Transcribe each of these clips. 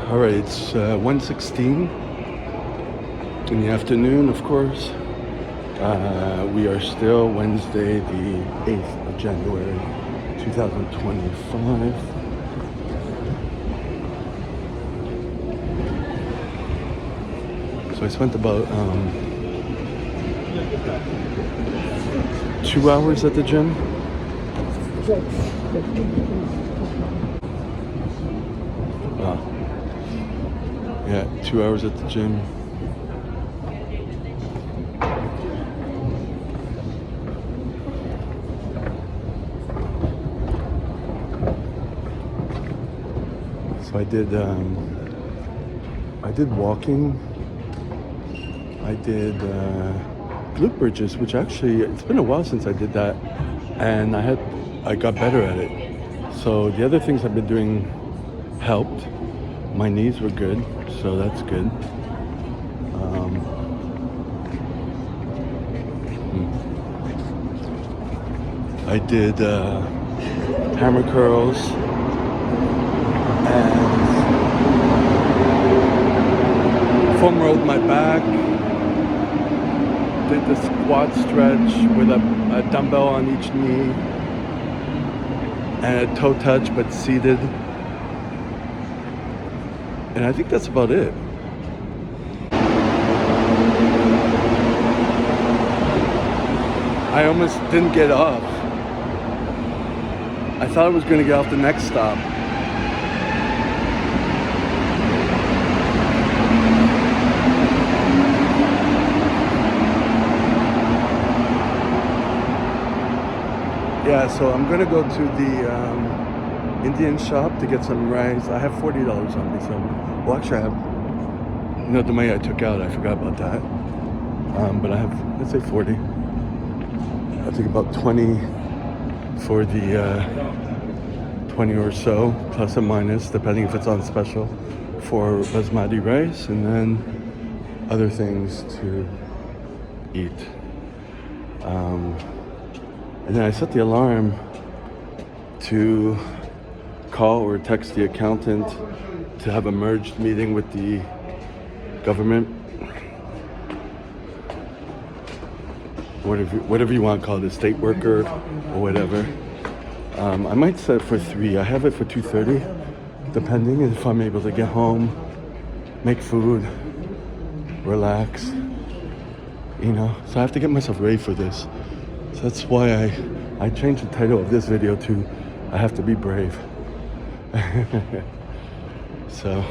All right, it's 1:16 in the afternoon, of course. We are still Wednesday, the 8th of January, 2025. So I spent about 2 hours at the gym. Wow. Yeah, 2 hours at the gym. So I did walking. I did glute bridges, which actually, it's been a while since I did that, and I got better at it. So the other things I've been doing helped. My knees were good, so that's good. I did hammer curls and foam rolled my back. Did the squat stretch with a dumbbell on each knee and a toe touch but seated. And I think that's about it. I almost didn't get off. I thought I was going to get off the next stop. Yeah, so I'm gonna go to the Indian shop to get some rice. I have $40 on me, so well, actually I have the money I took out. I forgot about that. But I have, let's say 40. I think about 20 for the 20 or so, plus or minus, depending if it's on special, for basmati rice, and then other things to eat. And then I set the alarm to call or text the accountant to have a merged meeting with the government. Whatever you want to call it, a state worker or whatever. I might set it for 3. I have it for 2:30, depending if I'm able to get home, make food, relax, So I have to get myself ready for this. So that's why I changed the title of this video to I Have to Be Brave. So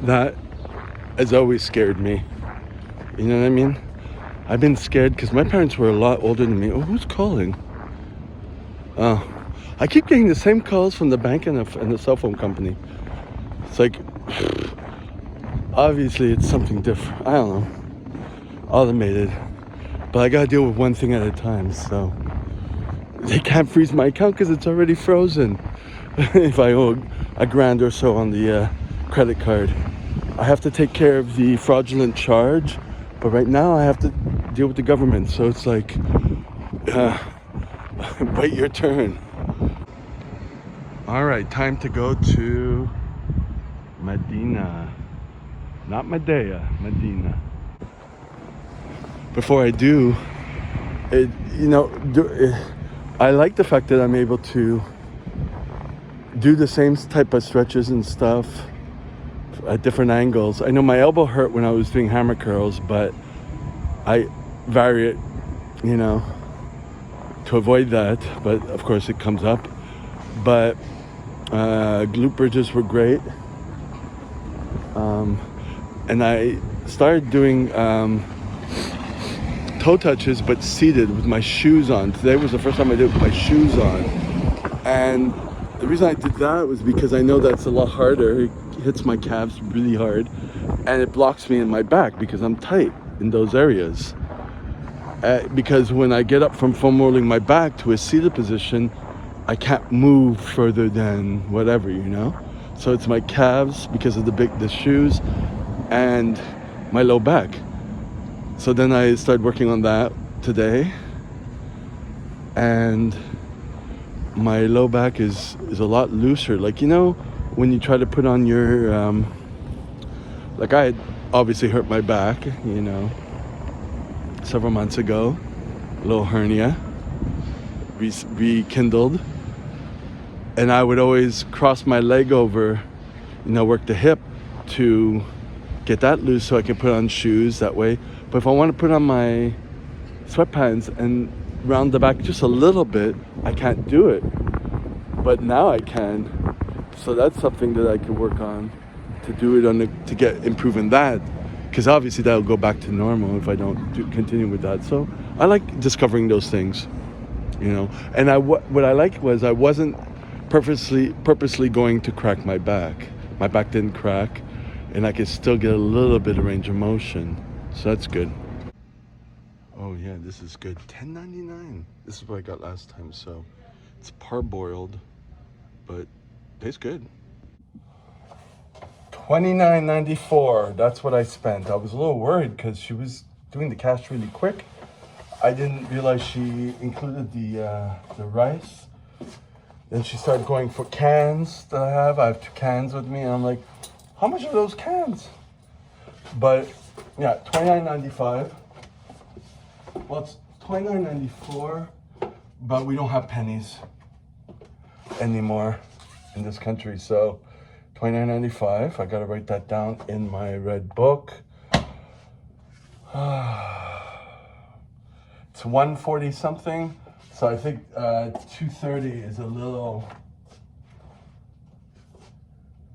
that has always scared me. You know what I mean? I've been scared because my parents were a lot older than me. Oh, who's calling? I keep getting the same calls from the bank and the cell phone company. It's like, obviously it's something different. I don't know. Automated. But I gotta deal with one thing at a time, so. They can't freeze my account because it's already frozen. If I owe $1,000 or so on the credit card. I have to take care of the fraudulent charge, but right now I have to deal with the government, so it's like, wait your turn. All right, time to go to Medina. Not Medea, Medina. Before I do, I like the fact that I'm able to do the same type of stretches and stuff at different angles. I know my elbow hurt when I was doing hammer curls, but I vary it, to avoid that. But of course it comes up. But glute bridges were great. And I started doing toe touches, but seated with my shoes on. Today was the first time I did it with my shoes on. And the reason I did that was because I know that's a lot harder. It hits my calves really hard, and it blocks me in my back because I'm tight in those areas. Because when I get up from foam rolling my back to a seated position, I can't move further than whatever, So it's my calves because of the shoes and my low back. So then I started working on that today, and my low back is a lot looser. Like, you know, when you try to put on your like, I had obviously hurt my back, you know, several months ago, a little hernia rekindled, and I would always cross my leg over, you know, work the hip to get that loose so I can put on shoes that way. But if I want to put on my sweatpants and round the back just a little bit, I can't do it. But now I can. So that's something that I can work on to do it to get improving that. Because obviously that'll go back to normal if I don't continue with that. So I like discovering those things, you know. And what I liked was I wasn't purposely going to crack my back. My back didn't crack, and I could still get a little bit of range of motion. So that's good. Oh yeah, this is good. $10.99. This is what I got last time. So it's parboiled, but tastes good. $29.94. That's what I spent. I was a little worried because she was doing the cash really quick. I didn't realize she included the rice. Then she started going for cans that I have. I have 2 cans with me, and I'm like, how much are those cans? But yeah, $29.95. Well, it's $29.94, but we don't have pennies anymore in this country. So $29.95. I gotta write that down in my red book. It's 140 something. So I think 230 is a little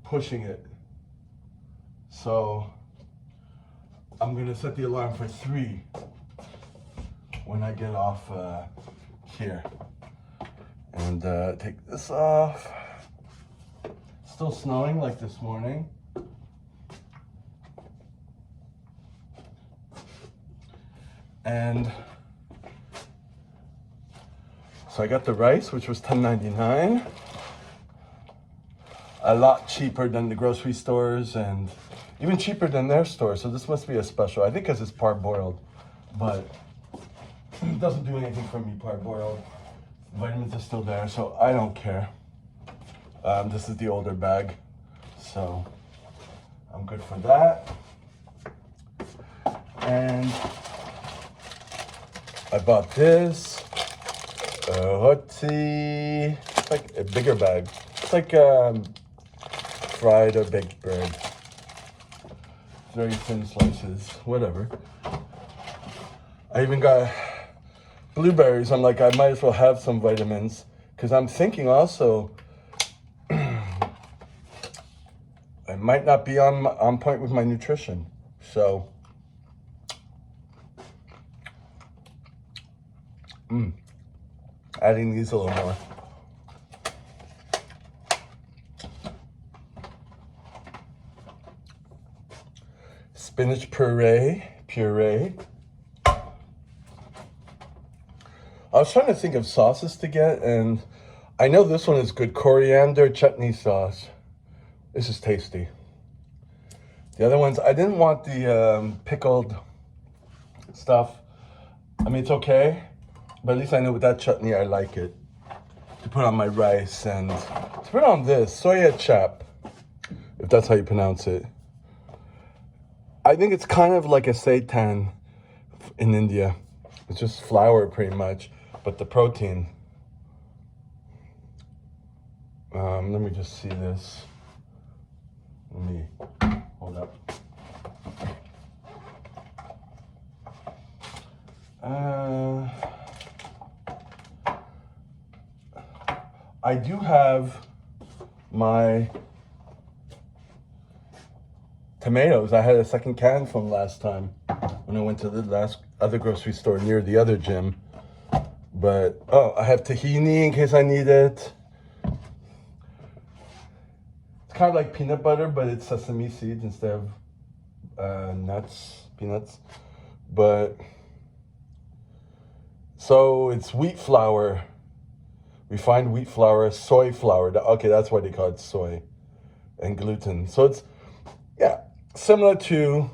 pushing it. So I'm gonna set the alarm for 3 when I get off here. And take this off. Still snowing like this morning. And so I got the rice, which was $10.99. A lot cheaper than the grocery stores and even cheaper than their store. So this must be a special. I think because it's parboiled, but it doesn't do anything for me, parboiled. Vitamins are still there, so I don't care. This is the older bag, so I'm good for that. And I bought this roti. It's like a bigger bag. It's like fried or baked bread. Very thin slices, whatever. I even got blueberries. I'm like, I might as well have some vitamins, because I'm thinking also I might not be on point with my nutrition. So adding these a little more. Spinach puree. I was trying to think of sauces to get, and I know this one is good. Coriander chutney sauce. This is tasty. The other ones, I didn't want the pickled stuff. I mean, it's okay, but at least I know with that chutney, I like it. To put on my rice and to put on this, soya chap, if that's how you pronounce it. I think it's kind of like a seitan in India. It's just flour pretty much, but the protein. Let me just see this. Let me hold up. I do have my tomatoes. I had a second can from last time when I went to the other grocery store near the other gym. But, oh, I have tahini in case I need it. It's kind of like peanut butter, but it's sesame seeds instead of peanuts. But, so it's wheat flour, refined wheat flour, soy flour. Okay, that's why they call it soy, and gluten. So it's, yeah, similar to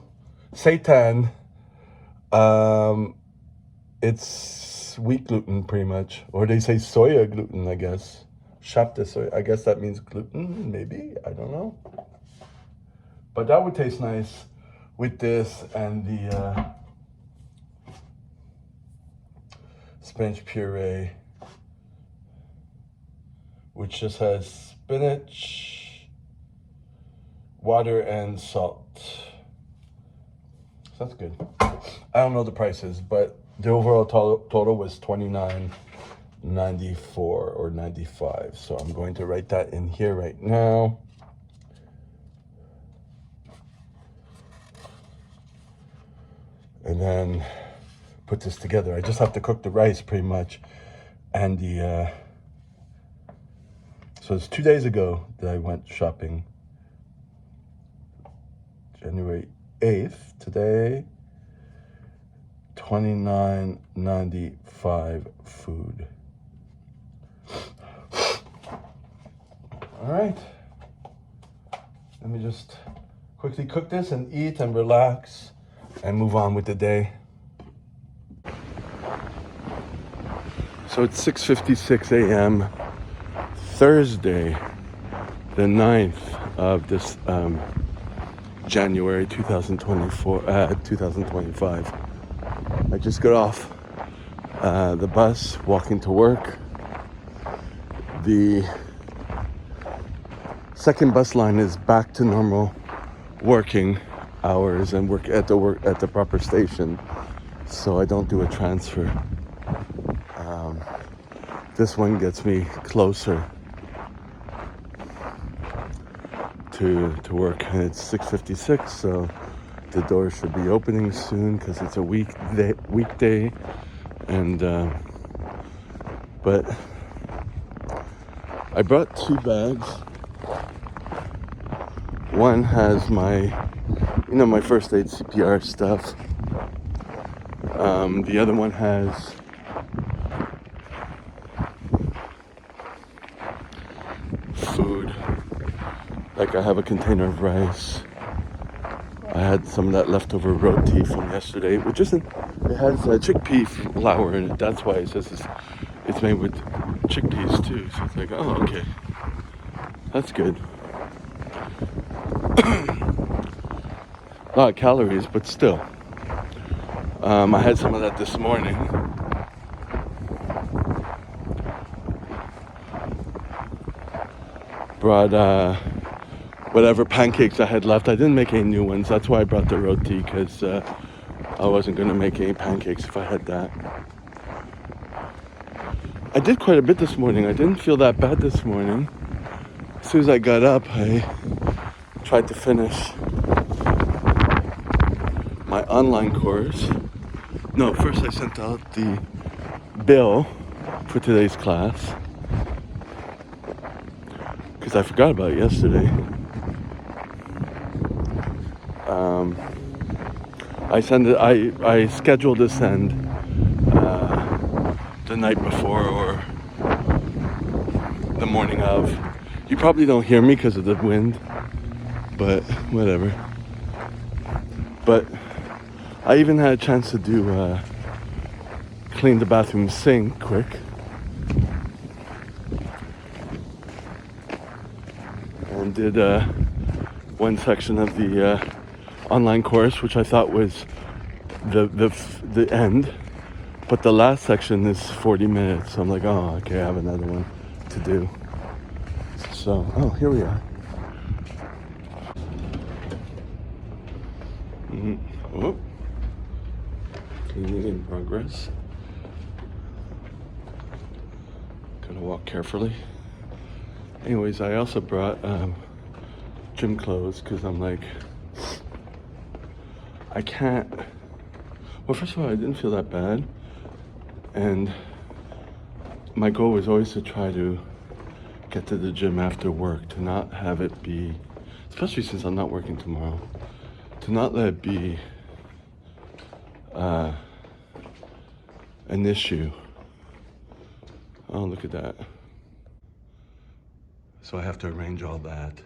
seitan. Um, it's wheat gluten, pretty much, or they say soya gluten, I guess. Shapta soya. I guess that means gluten, maybe. I don't know. But that would taste nice with this and the spinach puree, which just has spinach, water, and salt. So that's good. I don't know the prices, but the overall total was $29.94 or 95. So I'm going to write that in here right now. And then put this together. I just have to cook the rice pretty much. And the, so it's 2 days ago that I went shopping. January 8th, today, $29.95 food. All right. Let me just quickly cook this and eat and relax and move on with the day. So it's 6:56 a.m. Thursday, the 9th of this January 2025. I just got off the bus, walking to work. The second bus line is back to normal working hours and work at the proper station, so I don't do a transfer. This one gets me closer to work, and it's 6:56, so the door should be opening soon because it's a weekday, and but I brought 2 bags. One has my first aid CPR stuff. The other one has food. Like I have a container of rice. I had some of that leftover roti from yesterday, which isn't. It has chickpea flour in it. That's why it says it's made with chickpeas too. So it's like, oh, okay, that's good. A lot of calories, but still. I had some of that this morning. Brought whatever pancakes I had left. I didn't make any new ones. That's why I brought the roti, because I wasn't going to make any pancakes if I had that. I did quite a bit this morning. I didn't feel that bad this morning. As soon as I got up, I tried to finish my online course. No, first I sent out the bill for today's class because I forgot about it yesterday. I scheduled to send the night before or the morning of. You probably don't hear me because of the wind, but whatever. But I even had a chance to do clean the bathroom sink quick. And did one section of the online course, which I thought was the end. But the last section is 40 minutes. So I'm like, oh, okay, I have another one to do. So, oh, here we are. Oh, cleaning in progress. Gotta walk carefully. Anyways, I also brought gym clothes because I'm like, I can't. Well, first of all, I didn't feel that bad. And my goal was always to try to get to the gym after work, to not have it be, especially since I'm not working tomorrow, to not let it be an issue. Oh, look at that. So I have to arrange all that.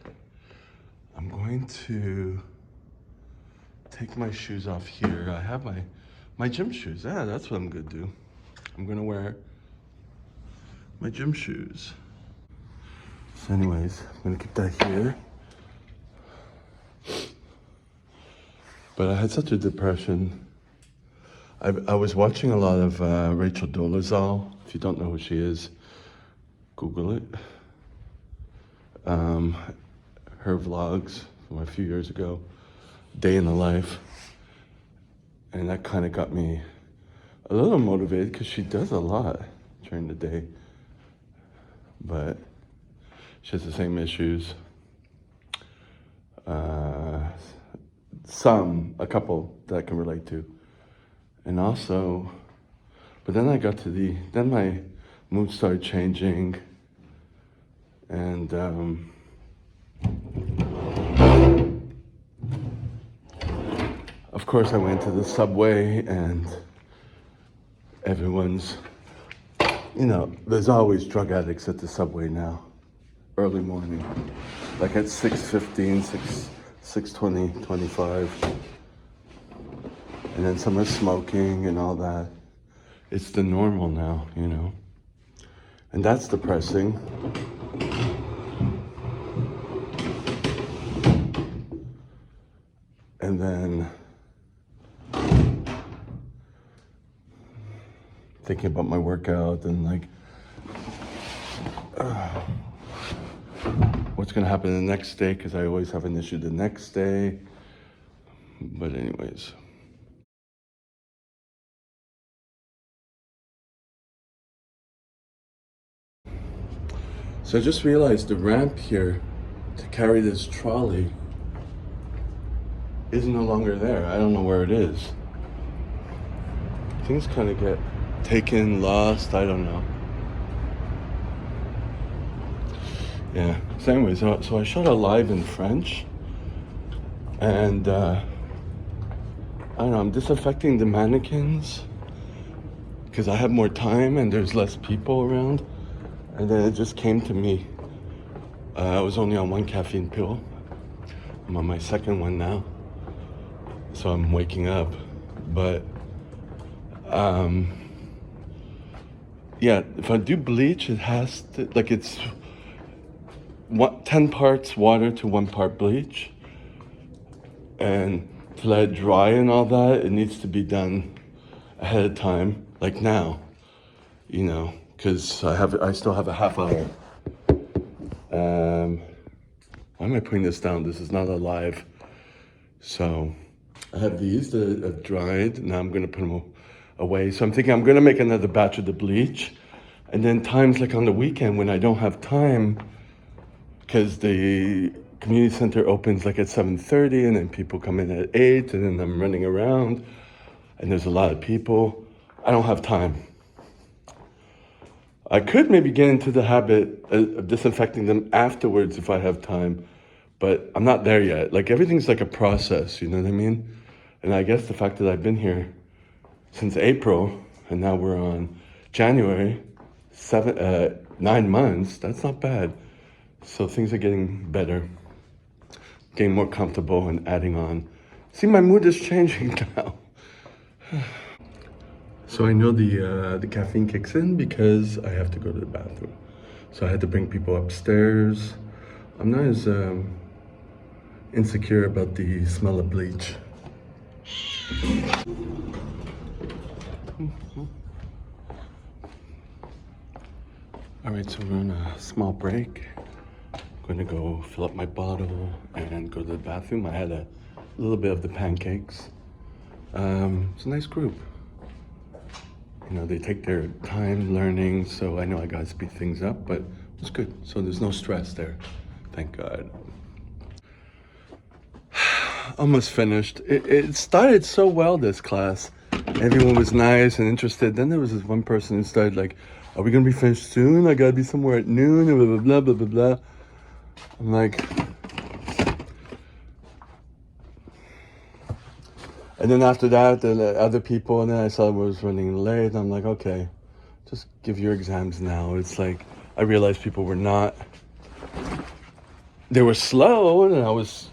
I'm going to take my shoes off here. I have my My gym shoes. Yeah, that's what I'm gonna do. I'm gonna wear my gym shoes. So anyways, I'm gonna keep that here. But I had such a depression. I was watching a lot of Rachel Dolezal. If you don't know who she is, Google it. Her vlogs from a few years ago, day in the life. And that kind of got me a little motivated because she does a lot during the day. But she has the same issues. A couple that I can relate to. And also, but then I got to then my mood started changing. And of course I went to the subway and everyone's, there's always drug addicts at the subway now, early morning, like at 6:15, 6:20, 25. And then some are smoking and all that. It's the normal now, and that's depressing. And then thinking about my workout and what's gonna happen the next day, because I always have an issue the next day. But anyways. So I just realized the ramp here to carry this trolley is no longer there. I don't know where it is. Things kind of get taken, lost, I don't know. Yeah, so anyways, so I shot a live in French, and I don't know, I'm disinfecting the mannequins because I have more time and there's less people around. And then it just came to me. I was only on one caffeine pill. I'm on my second one now. So I'm waking up. But yeah, if I do bleach, it has to, it's 10 parts water to 1 part bleach. And to let it dry and all that, it needs to be done ahead of time, like now, because I still have a half hour. Why am I putting this down? This is not a live. So I have these that have dried. Now I'm gonna put them away. So I'm thinking I'm gonna make another batch of the bleach. And then times like on the weekend when I don't have time, because the community center opens like at 7:30 and then people come in at 8 and then I'm running around and there's a lot of people. I don't have time. I could maybe get into the habit of disinfecting them afterwards if I have time, but I'm not there yet. Everything's like a process, you know what I mean? And I guess the fact that I've been here since April and now we're on January, 9 months, that's not bad. So things are getting better, getting more comfortable and adding on. See, my mood is changing now. So I know the caffeine kicks in because I have to go to the bathroom. So I had to bring people upstairs. I'm not as insecure about the smell of bleach. All right, so we're on a small break. I'm gonna go fill up my bottle and go to the bathroom. I had a little bit of the pancakes. It's a nice group. They take their time learning, so I know I gotta speed things up, but it's good. So there's no stress there, thank God. Almost finished. It started so well, this class. Everyone was nice and interested. Then there was this one person who started like, are we gonna be finished soon? I gotta be somewhere at noon, blah, blah, blah, blah, blah, blah. I'm like, and then after that, the other people, and then I saw it was running late. I'm like, okay, just give your exams now. It's like, I realized people were not, they were slow, and I was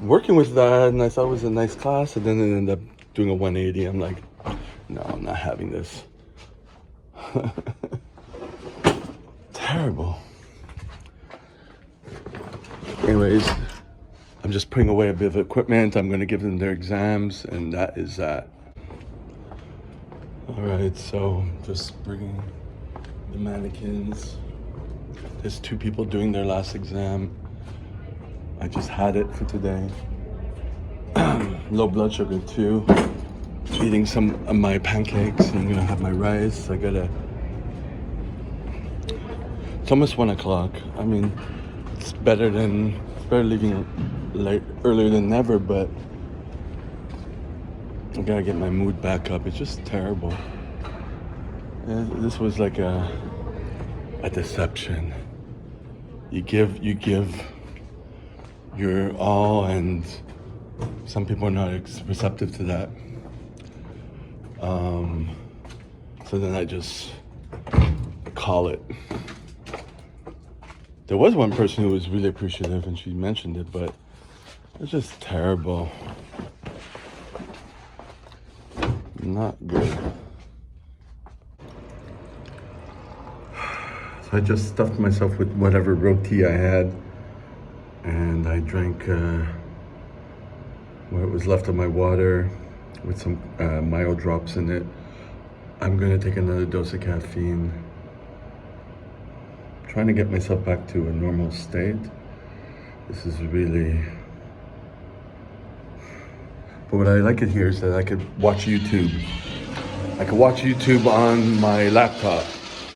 working with that, and I thought it was a nice class, and then it ended up doing a 180. I'm like, no, I'm not having this. Terrible. Anyways, I'm just putting away a bit of equipment. I'm going to give them their exams, and that is that. All right, so just bringing the mannequins. There's 2 people doing their last exam. I just had it for today. Low blood sugar too. Eating some of my pancakes. I'm gonna have my rice. It's almost 1 o'clock. I mean, it's better leaving late earlier than never, but I gotta get my mood back up. It's just terrible. This was like a deception. You give your all, and some people are not receptive to that. So then I just call it. There was one person who was really appreciative, and she mentioned it, but it's just terrible. Not good. So I just stuffed myself with whatever roti I had, and I drank what was left of my water with some Myo drops in it. I'm gonna take another dose of caffeine. Trying to get myself back to a normal state. This is really... But what I like it here is that I could watch YouTube. I could watch YouTube on my laptop.